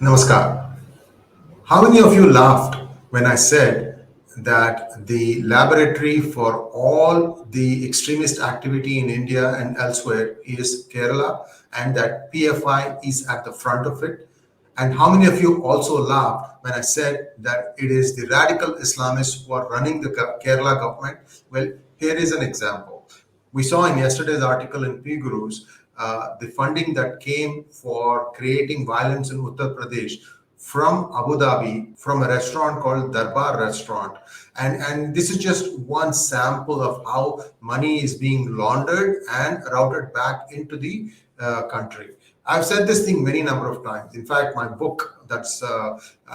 Namaskar. How many of you laughed when I said that the laboratory for all the extremist activity in India and elsewhere is Kerala and that PFI is at the front of it? And how many of you also laughed when I said that it is the radical Islamists who are running the Kerala government? Well, here is an example. We saw in yesterday's article in PGurus the funding that came for creating violence in Uttar Pradesh from Abu Dhabi, from a restaurant called Darbar Restaurant. And this is just one sample of how money is being laundered and routed back into the country. I've said this thing many number of times. In fact, my book that's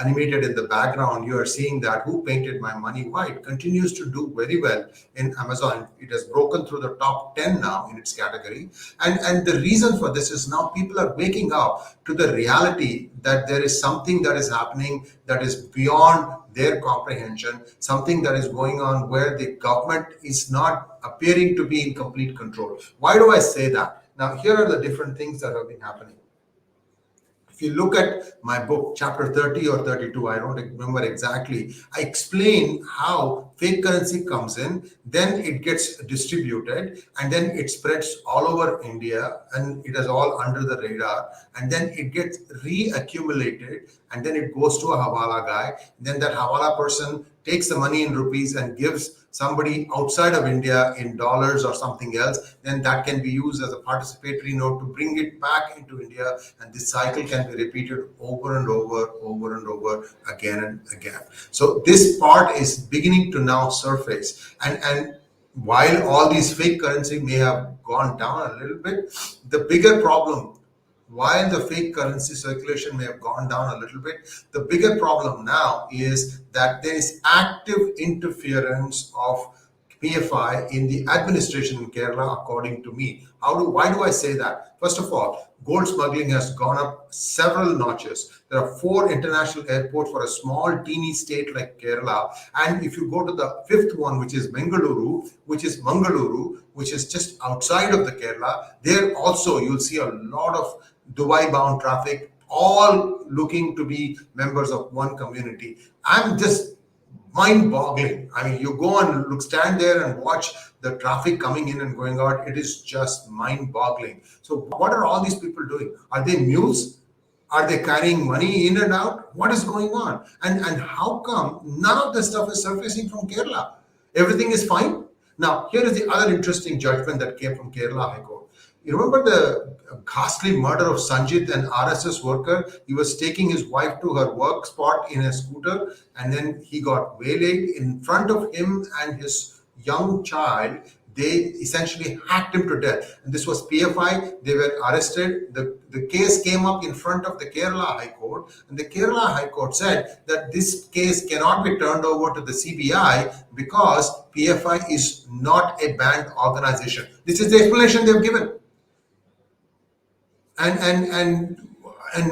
animated in the background, you are seeing that Who Painted My Money White continues to do very well in Amazon. It has broken through the top 10 now in its category. And the reason for this is now people are waking up to the reality that there is something that is happening that is beyond their comprehension, something that is going on where the government is not appearing to be in complete control. Why do I say that? Now, here are the different things that have been happening. If you look at my book, chapter 30 or 32, I don't remember exactly, I explain how fake currency comes in, then it gets distributed, and then it spreads all over India, and it is all under the radar, and then it gets reaccumulated, and then it goes to a Hawala guy. Then that Hawala person takes the money in rupees and gives somebody outside of India in dollars or something else, then that can be used as a participatory note to bring it back into India, and this cycle can be repeated over and over again and again. So this part is beginning to now surface, and while all these fake currency may have gone down a little bit, the bigger problem, while the fake currency circulation may have gone down a little bit, the bigger problem now is that there is active interference of PFI in the administration in Kerala, according to me. Why do I say that? First of all, gold smuggling has gone up several notches. There are 4 international airports for a small, teeny state like Kerala. And if you go to the 5th one, which is Mangaluru, which is just outside of the Kerala, there also you'll see a lot of Dubai-bound traffic, all looking to be members of one community. I'm just mind-boggling. I mean, you go and stand there and watch the traffic coming in and going out. It is just mind-boggling. So what are all these people doing? Are they mules? Are they carrying money in and out? What is going on? And how come none of this stuff is surfacing from Kerala? Everything is fine? Now, here is the other interesting judgment that came from Kerala High Court. You remember the ghastly murder of Sanjith, an RSS worker? He was taking his wife to her work spot in a scooter, and then he got waylaid in front of him and his young child. They essentially hacked him to death. And this was PFI. They were arrested. The case came up in front of the Kerala High Court, and the Kerala High Court said that this case cannot be turned over to the CBI because PFI is not a banned organization. This is the explanation they've given. And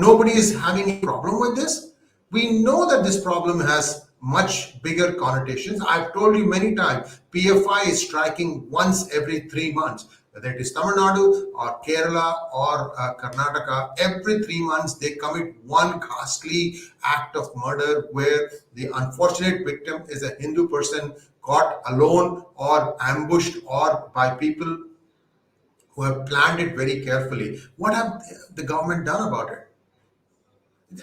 nobody is having a problem with this. We know that this problem has much bigger connotations. I've told you many times, PFI is striking once every 3 months, whether it is Tamil Nadu or Kerala or Karnataka. Every 3 months, they commit one ghastly act of murder where the unfortunate victim is a Hindu person caught alone or ambushed or by people who have planned it very carefully. What have the government done about it?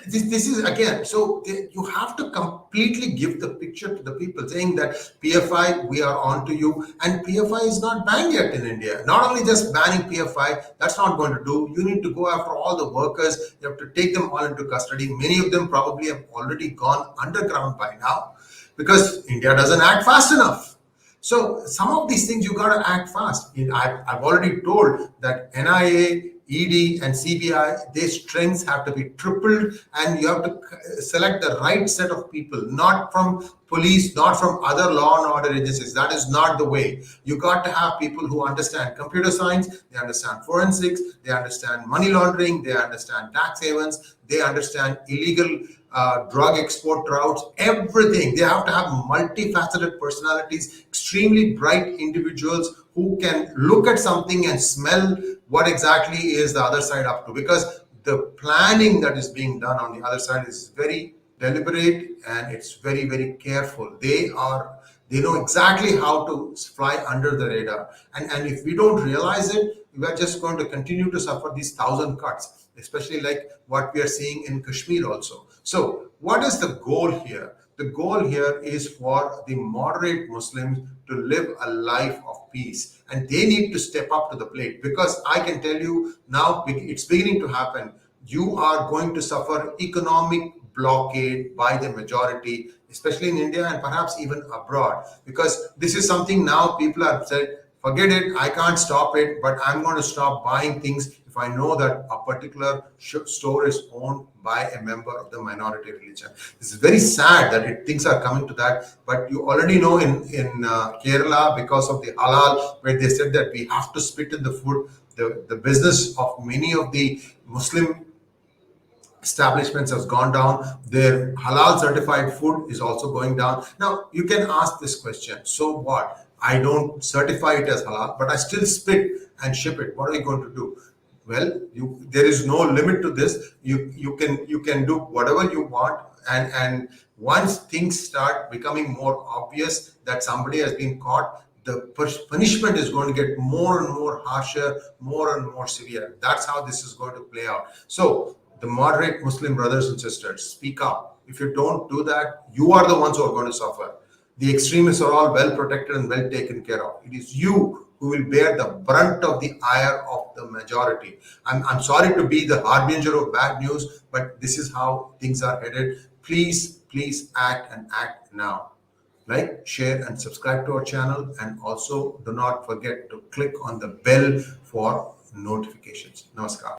This is again, so you have to completely give the picture to the people, saying that PFI, we are on to you, and PFI is not banned yet in India. Not only just banning PFI, that's not going to do. You need to go after all the workers. You have to take them all into custody. Many of them probably have already gone underground by now because India doesn't act fast enough. So some of these things you got to act fast. I've already told that NIA, ED and CBI, their strengths have to be tripled, and you have to select the right set of people, not from police, not from other law and order agencies. That is not the way. You got to have people who understand computer science, they understand forensics, they understand money laundering, they understand tax havens, they understand illegal drug export routes, everything. They have to have multifaceted personalities, extremely bright individuals who can look at something and smell what exactly is the other side up to, because the planning that is being done on the other side is very deliberate and it's very, very careful. They know exactly how to fly under the radar. And if we don't realize it, we are just going to continue to suffer these 1,000 cuts, especially like what we are seeing in Kashmir also. So what is the goal here? The goal here is for the moderate Muslims to live a life of peace, and they need to step up to the plate, because I can tell you now it's beginning to happen. You are going to suffer economic blockade by the majority, especially in India and perhaps even abroad, because this is something now people have said, forget it, I can't stop it, but I'm going to stop buying things if I know that a particular store is owned by a member of the minority religion. This is very sad that things are coming to that, but you already know in Kerala, because of the halal, where they said that we have to spit in the food, the business of many of the Muslim establishments has gone down. Their halal certified food is also going down. Now you can ask this question, so what? I don't certify it as halal, but I still spit and ship it. What are you going to do? Well, there is no limit to this. You can do whatever you want, and once things start becoming more obvious that somebody has been caught, the punishment is going to get more and more harsher, more and more severe. That's how this is going to play out. So the moderate Muslim brothers and sisters, speak up. If you don't do that, you are the ones who are going to suffer. The extremists are all well protected and well taken care of. It is you who will bear the brunt of the ire of the majority. I'm sorry to be the harbinger of bad news, but this is how things are headed. Please act, and act now. Like, share and subscribe to our channel, and also do not forget to click on the bell for notifications. Namaskar.